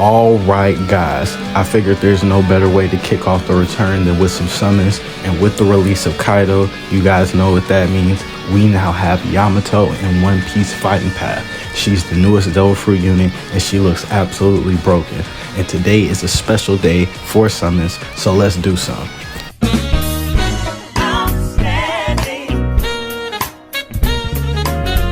Alright guys, I figured there's no better way to kick off the return than with some summons, and with the release of Kaido, you guys know what that means. We now have Yamato in One Piece fighting path. She's the newest Devil Fruit unit and she looks absolutely broken. And today is a special day for summons, so let's do some.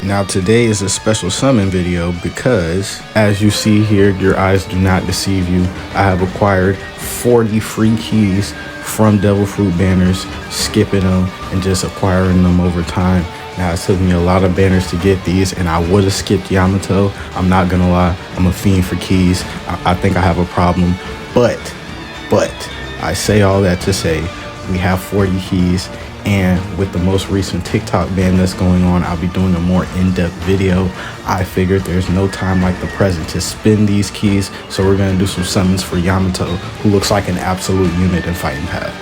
Now today is a special summon video because, as you see here, your eyes do not deceive you. I have acquired 40 free keys from Devil Fruit banners, skipping them and just acquiring them over time. Now it took me a lot of banners to get these, and I would have skipped Yamato. I'm not gonna lie, I'm a fiend for keys. I think I have a problem, but I say all that to say we have 40 keys. And with the most recent TikTok ban that's going on, I'll be doing a more in-depth video. I figured there's no time like the present to spin these keys, so we're gonna do some summons for Yamato, who looks like an absolute unit in fighting path.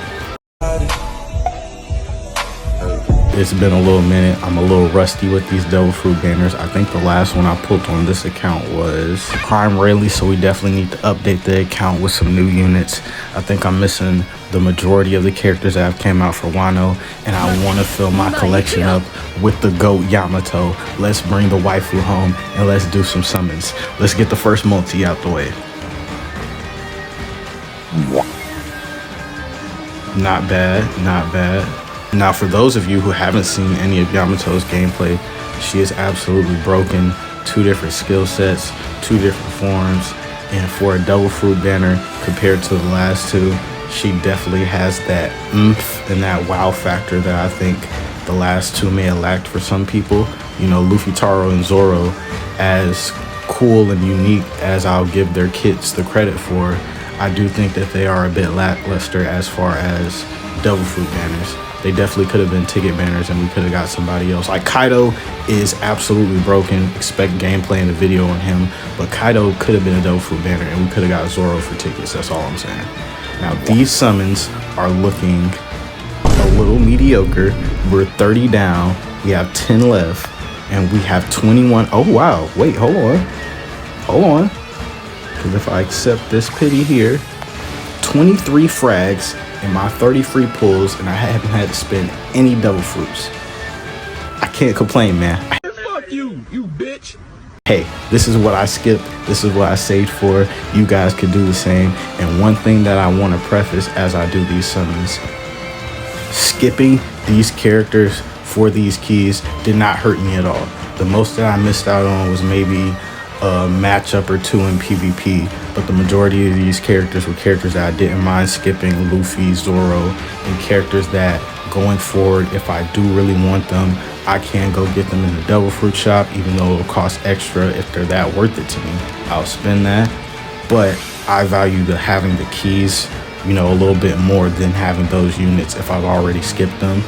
It's been a little minute. I'm a little rusty with these Devil Fruit banners. I think the last one I pulled on this account was Prime Rayleigh, so we definitely need to update the account with some new units. I think I'm missing the majority of the characters that have came out for Wano, and I want to fill my collection up with the GOAT Yamato. Let's bring the waifu home and let's do some summons. Let's get the first multi out the way. Not bad, not bad. Now for those of you who haven't seen any of Yamato's gameplay, she is absolutely broken. 2 different skill sets, 2 different forms, and for a Devil Fruit banner compared to the last 2, she definitely has that oomph and that wow factor that I think the last 2 may have lacked for some people. You know, Luffy, Taro, and Zoro, as cool and unique as I'll give their kits the credit for, I do think that they are a bit lackluster as far as Devil Fruit banners. They definitely could have been ticket banners and we could have got somebody else. Like Kaido is absolutely broken. Expect gameplay in the video on him. But Kaido could have been a Devil Fruit banner and we could have got Zoro for tickets. That's all I'm saying. Now these summons are looking a little mediocre. We're 30 down. We have 10 left. And we have 21. Oh wow. Wait, hold on. Hold on. Because if I accept this pity here, 23 frags in my 30 free pulls, and I haven't had to spend any Devil Fruits. I can't complain, man. Fuck you, you bitch. Hey, this is what I skipped. This is what I saved for. You guys could do the same. And one thing that I want to preface as I do these summons, skipping these characters for these keys did not hurt me at all. The most that I missed out on was maybe a matchup or 2 in PvP, but the majority of these characters were characters that I didn't mind skipping. Luffy, Zoro, and characters that going forward, if I do really want them, I can go get them in the Devil Fruit shop, even though it'll cost extra. If they're that worth it to me, I'll spend that. But I value having the keys, you know, a little bit more than having those units if I've already skipped them.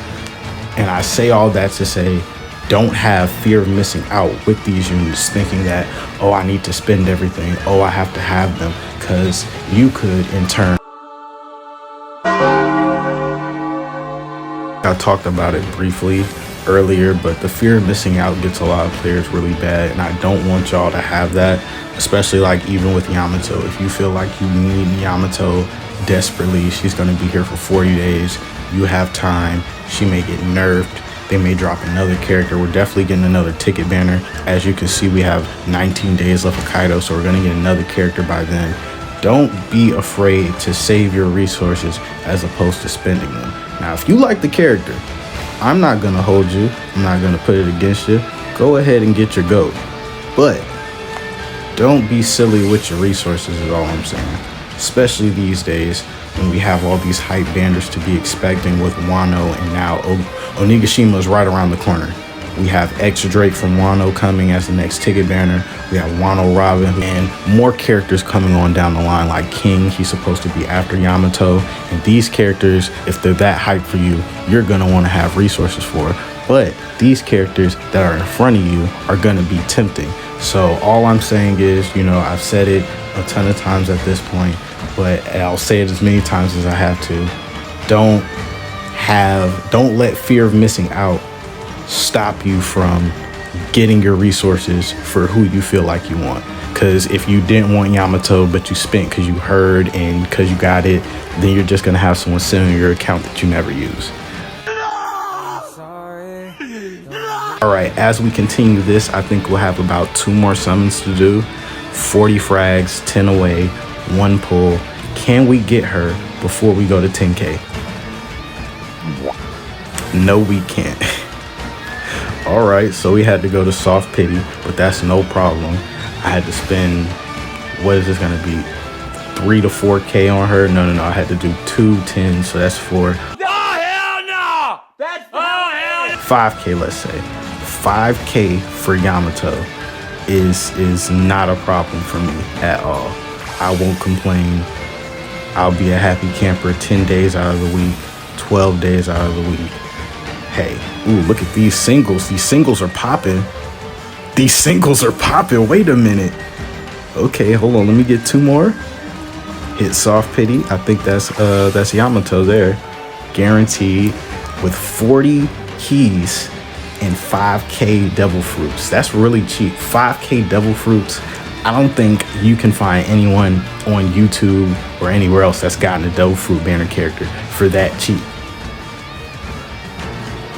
And I say all that to say, don't have fear of missing out with these units, thinking that, oh, I need to spend everything, oh, I have to have them, because you could in turn. I talked about it briefly earlier, but the fear of missing out gets a lot of players really bad, and I don't want y'all to have that, especially like even with Yamato. If you feel like you need Yamato desperately, she's going to be here for 40 days. You have time. She may get nerfed. They may drop another character. We're definitely getting another ticket banner. As you can see, we have 19 days left of Kaido, so we're going to get another character by then. Don't be afraid to save your resources as opposed to spending them. Now, if you like the character, I'm not going to hold you. I'm not going to put it against you. Go ahead and get your GOAT. But don't be silly with your resources is all I'm saying. Especially these days when we have all these hype banners to be expecting with Wano, and now Onigashima is right around the corner. We have Extra Drake from Wano coming as the next ticket banner. We have Wano Robin and more characters coming on down the line, like King. He's supposed to be after Yamato. And these characters, if they're that hype for you, you're going to want to have resources for. But these characters that are in front of you are going to be tempting. So all I'm saying is, you know, I've said it a ton of times at this point, but I'll say it as many times as I have to. Don't let fear of missing out stop you from getting your resources for who you feel like you want. Because if you didn't want Yamato, but you spent because you heard and because you got it, then you're just going to have someone sitting in your account that you never use. All right, as we continue this, I think we'll have about 2 more summons to do. 40 frags, 10 away, 1 pull. Can we get her before we go to 10K? No, we can't. All right, so we had to go to soft pity, but that's no problem. I had to spend, what is this gonna be? 3 to 4K on her? No, I had to do 2 10s, so that's 4. Oh, hell no! That's 5K, let's say. 5K for Yamato is not a problem for me at all. I won't complain. I'll be a happy camper 10 days out of the week, 12 days out of the week. Hey, ooh, look at these singles. These singles are popping. These singles are popping. Wait a minute. Okay, hold on. Let me get 2 more. Hit soft pity. I think that's Yamato there. Guaranteed with 40 keys and 5K devil fruits. That's really cheap. 5K devil fruits. I don't think you can find anyone on YouTube or anywhere else that's gotten a devil fruit banner character for that cheap.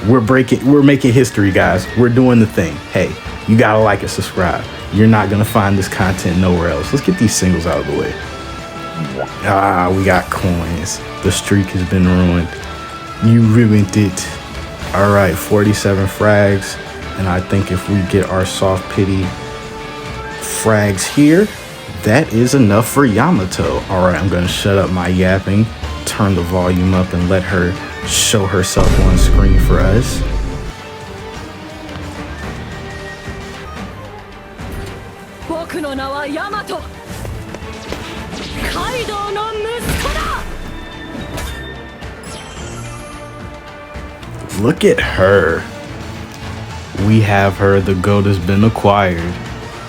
We're making history, guys. We're doing the thing. Hey, you gotta like and subscribe. You're not gonna find this content nowhere else. Let's get these singles out of the way. We got coins. The streak has been ruined. You ruined it. All right, 47 frags. And I think if we get our soft pity frags here, that is enough for Yamato. All right, I'm gonna shut up my yapping, turn the volume up, and let her show herself on screen for us. Look at her. We have her. The goat has been acquired.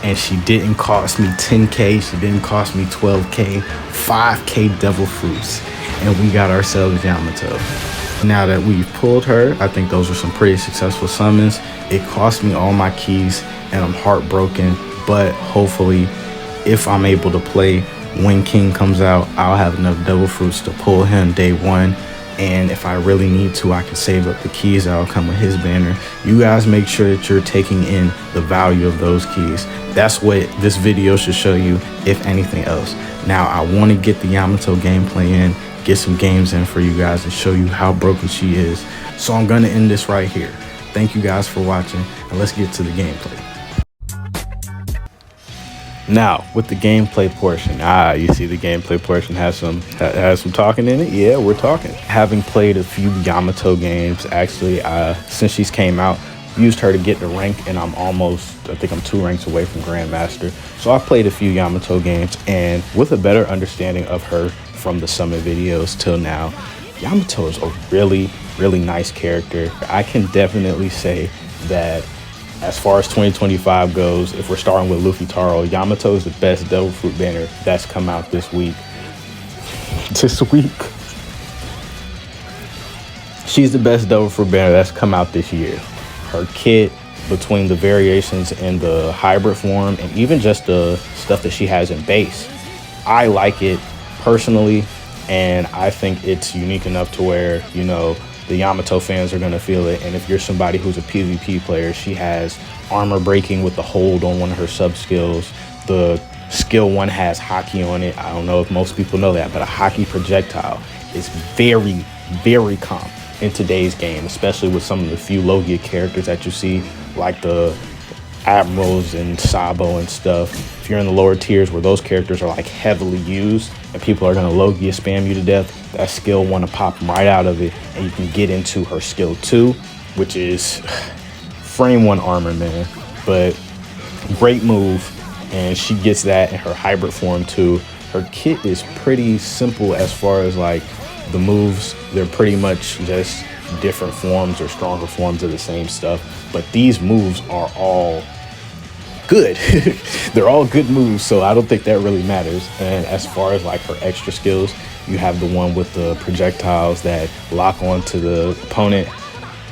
And she didn't cost me 10K. She didn't cost me 12K. 5K devil fruits. And we got ourselves Yamato. Now that we've pulled her, I think those are some pretty successful summons. It cost me all my keys and I'm heartbroken. But hopefully, if I'm able to play when King comes out, I'll have enough devil fruits to pull him day 1. And if I really need to, I can save up the keys that'll come with his banner. You guys make sure that you're taking in the value of those keys. That's what this video should show you, if anything else. Now, I want to get the Yamato gameplay in, get some games in for you guys and show you how broken she is. So I'm going to end this right here. Thank you guys for watching, and let's get to the gameplay. Now, with the gameplay portion, you see the gameplay portion has some talking in it. Yeah, we're talking. Having played a few Yamato games, actually, since she's came out, used her to get the rank, and I think I'm 2 ranks away from Grandmaster. So I played a few Yamato games, and with a better understanding of her from the summit videos till now, Yamato is a really, really nice character. I can definitely say that as far as 2025 goes, if we're starting with Luffy Taro, Yamato is the best devil fruit banner that's come out this week. She's the best devil fruit banner that's come out this year. Her kit, between the variations in the hybrid form and even just the stuff that she has in base, I like it personally, and I think it's unique enough to where, you know, the Yamato fans are going to feel it. And if you're somebody who's a PvP player, she has armor breaking with the hold on one of her sub skills. The skill 1 has hockey on it. I don't know if most people know that, but a hockey projectile is very, very common in today's game, especially with some of the few Logia characters that you see, like the Admirals and Sabo and stuff. If you're in the lower tiers where those characters are like heavily used and people are going to Logia spam you to death, that skill 1 to pop right out of it, and you can get into her skill 2, which is frame 1 armor, man. But great move, and she gets that in her hybrid form too. Her kit is pretty simple as far as like the moves. They're pretty much just different forms or stronger forms of the same stuff, but these moves are all good. They're all good moves, so I don't think that really matters. And as far as like her extra skills, you have the one with the projectiles that lock onto the opponent.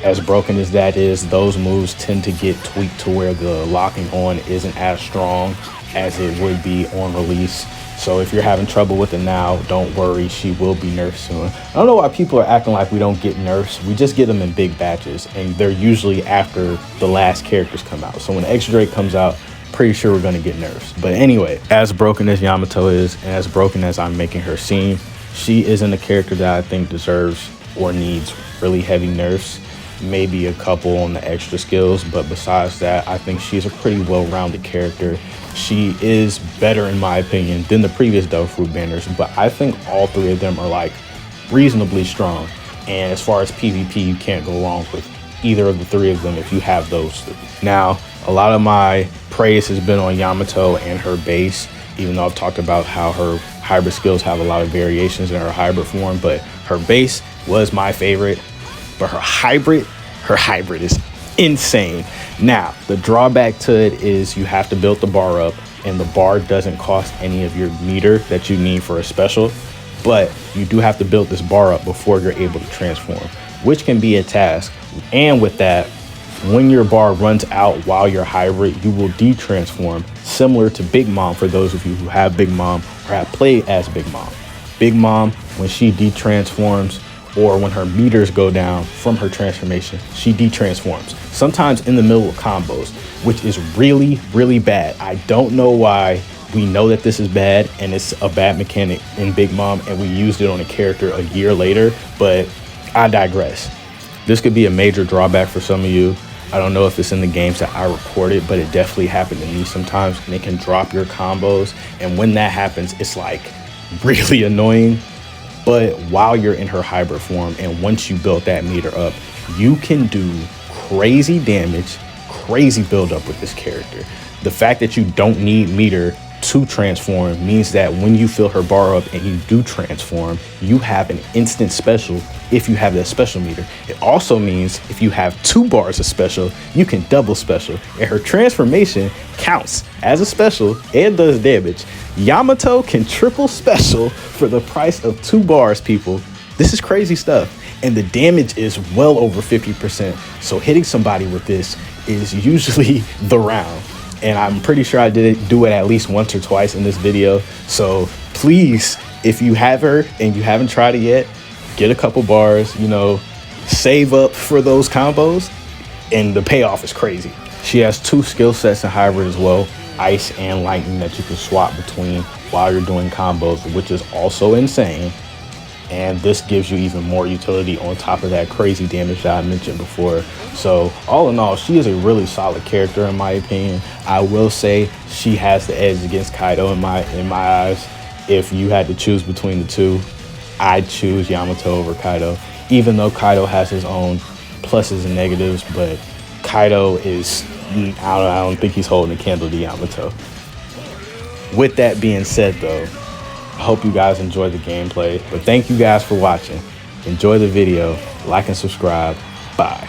As broken as that is, those moves tend to get tweaked to where the locking on isn't as strong as it would be on release. So if you're having trouble with it now, don't worry, she will be nerfed soon. I don't know why people are acting like we don't get nerfs. We just get them in big batches, and they're usually after the last characters come out. So when X Drake comes out, pretty sure we're gonna get nerfs. But anyway, as broken as Yamato is, and as broken as I'm making her seem, she isn't a character that I think deserves or needs really heavy nerfs. Maybe a couple on the extra skills, but besides that, I think she's a pretty well-rounded character. She is better, in my opinion, than the previous Devil Fruit banners, but I think all three of them are like reasonably strong. And as far as PvP, you can't go wrong with either of the three of them if you have those three. Now, a lot of my praise has been on Yamato and her base, even though I've talked about how her hybrid skills have a lot of variations in her hybrid form, but her base was my favorite. But her hybrid is insane. Now, the drawback to it is you have to build the bar up, and the bar doesn't cost any of your meter that you need for a special, but you do have to build this bar up before you're able to transform, which can be a task. And with that, when your bar runs out while you're hybrid, you will de-transform, similar to Big Mom for those of you who have Big Mom or have played as Big Mom. Big Mom, when she de-transforms, or when her meters go down from her transformation, she de-transforms, sometimes in the middle of combos, which is really, really bad. I don't know why we know that this is bad and it's a bad mechanic in Big Mom and we used it on a character a year later, but I digress. This could be a major drawback for some of you. I don't know if it's in the games that I recorded, but it definitely happened to me sometimes, and it can drop your combos. And when that happens, it's like really annoying. But while you're in her hybrid form, and once you build that meter up, you can do crazy damage, crazy buildup with this character. The fact that you don't need meter to transform means that when you fill her bar up and you do transform, you have an instant special if you have that special meter. It also means if you have 2 bars of special, you can double special, and her transformation counts as a special and does damage. Yamato can triple special for the price of 2 bars, people. This is crazy stuff. And the damage is well over 50%. So hitting somebody with this is usually the round. And I'm pretty sure I did do it at least once or twice in this video. So please, if you have her and you haven't tried it yet, get a couple bars, you know, save up for those combos, and the payoff is crazy. She has 2 skill sets in hybrid as well, ice and lightning, that you can swap between while you're doing combos, which is also insane. And this gives you even more utility on top of that crazy damage that I mentioned before. So all in all, she is a really solid character in my opinion. I will say she has the edge against Kaido in my eyes. If you had to choose between the two, I'd choose Yamato over Kaido, even though Kaido has his own pluses and negatives. But Kaido is, I don't think he's holding a candle to Yamato. With that being said though, I hope you guys enjoyed the gameplay, but thank you guys for watching. Enjoy the video, like and subscribe. Bye.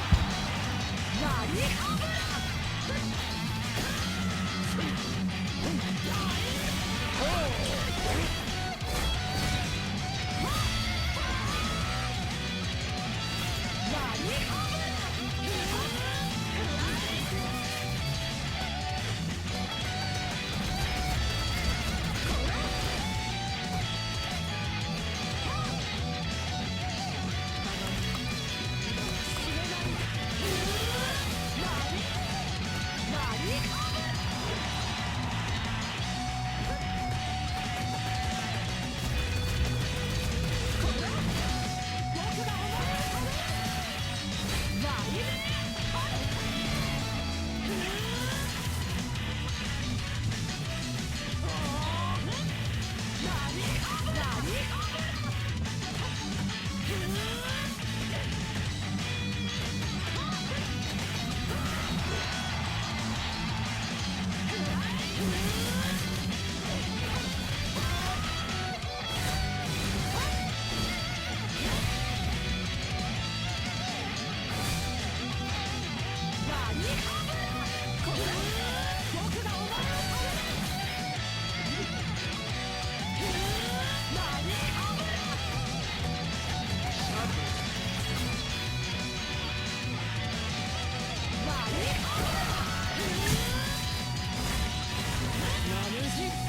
crazy.